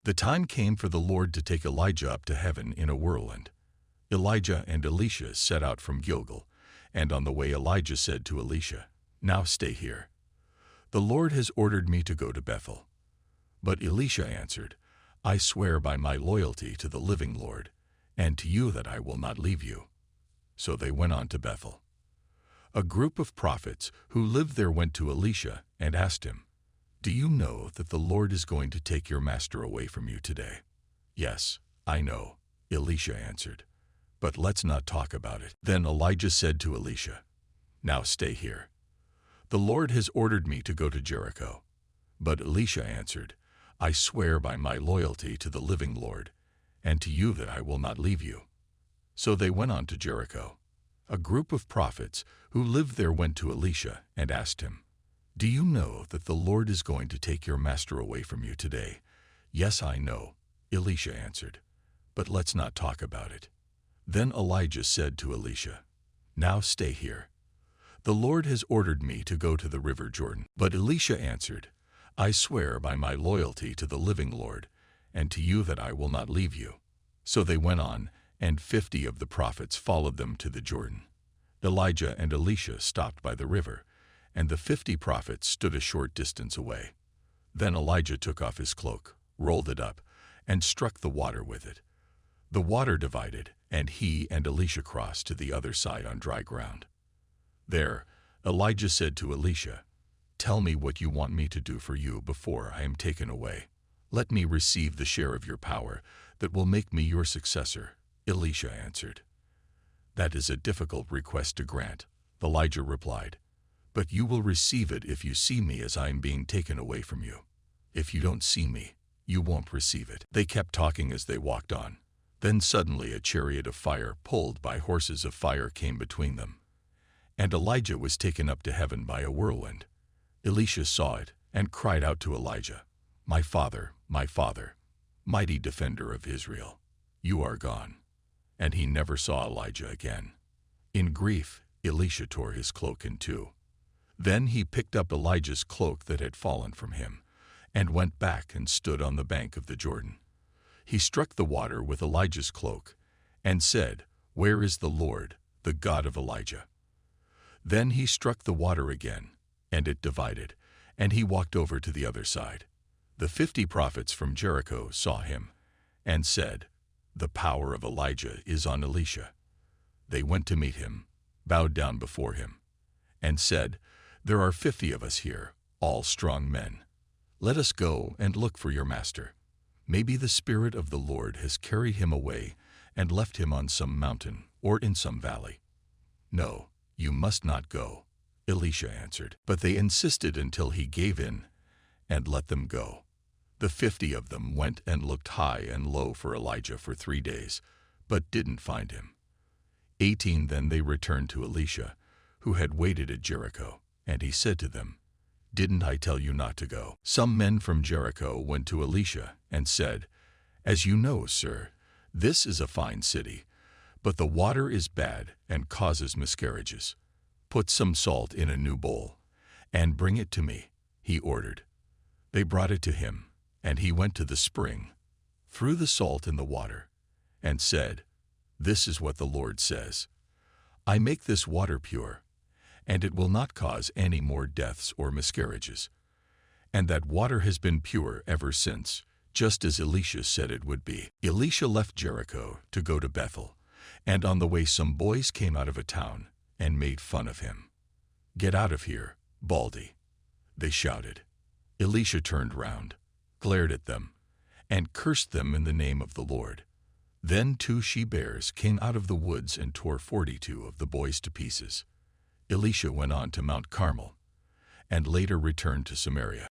The time came for the Lord to take Elijah up to heaven in a whirlwind. Elijah and Elisha set out from Gilgal, and on the way Elijah said to Elisha, "Now stay here. The Lord has ordered me to go to Bethel." But Elisha answered, "I swear by my loyalty to the living Lord, and to you that I will not leave you." So they went on to Bethel. A group of prophets who lived there went to Elisha and asked him, "Do you know that the Lord is going to take your master away from you today?" "Yes, I know," Elisha answered, "but let's not talk about it." Then Elijah said to Elisha, "Now stay here. The Lord has ordered me to go to Jericho." But Elisha answered, "I swear by my loyalty to the living Lord, and to you that I will not leave you." So they went on to Jericho. A group of prophets who lived there went to Elisha and asked him, "Do you know that the Lord is going to take your master away from you today?" "Yes, I know," Elisha answered, "but let's not talk about it." Then Elijah said to Elisha, "Now stay here. The Lord has ordered me to go to the river Jordan." But Elisha answered, "I swear by my loyalty to the living Lord, and to you that I will not leave you." So they went on, and 50 of the prophets followed them to the Jordan. Elijah and Elisha stopped by the river, and the 50 prophets stood a short distance away. Then Elijah took off his cloak, rolled it up, and struck the water with it. The water divided, and he and Elisha crossed to the other side on dry ground. There, Elijah said to Elisha, "Tell me what you want me to do for you before I am taken away. Let me receive the share of your power that will make me your successor." Elisha answered, "That is a difficult request to grant," Elijah replied, "but you will receive it if you see me as I am being taken away from you. If you don't see me, you won't receive it." They kept talking as they walked on. Then suddenly a chariot of fire pulled by horses of fire came between them, and Elijah was taken up to heaven by a whirlwind. Elisha saw it and cried out to Elijah, my father, mighty defender of Israel, you are gone." And he never saw Elijah again. In grief, Elisha tore his cloak in two. Then he picked up Elijah's cloak that had fallen from him, and went back and stood on the bank of the Jordan. He struck the water with Elijah's cloak, and said, "Where is the Lord, the God of Elijah?" Then he struck the water again, and it divided, and he walked over to the other side. The 50 prophets from Jericho saw him, and said, "The power of Elijah is on Elisha." They went to meet him, bowed down before him, and said, "There are 50 of us here, all strong men. Let us go and look for your master. Maybe the Spirit of the Lord has carried him away and left him on some mountain or in some valley." "No, you must not go," Elisha answered. But they insisted until he gave in and let them go. The 50 of them went and looked high and low for Elijah for 3 days, but didn't find him. 18 Then they returned to Elisha, who had waited at Jericho, and he said to them, "Didn't I tell you not to go?" Some men from Jericho went to Elisha and said, "As you know, sir, this is a fine city, but the water is bad and causes miscarriages. Put some salt in a new bowl, and bring it to me," he ordered. They brought it to him, and he went to the spring, threw the salt in the water, and said, "This is what the Lord says. I make this water pure, and it will not cause any more deaths or miscarriages." And that water has been pure ever since, just as Elisha said it would be. Elisha left Jericho to go to Bethel, and on the way some boys came out of a town and made fun of him. "Get out of here, Baldy," they shouted. Elisha turned round, glared at them, and cursed them in the name of the Lord. Then 2 she-bears came out of the woods and tore 42 of the boys to pieces. Elisha went on to Mount Carmel, and later returned to Samaria.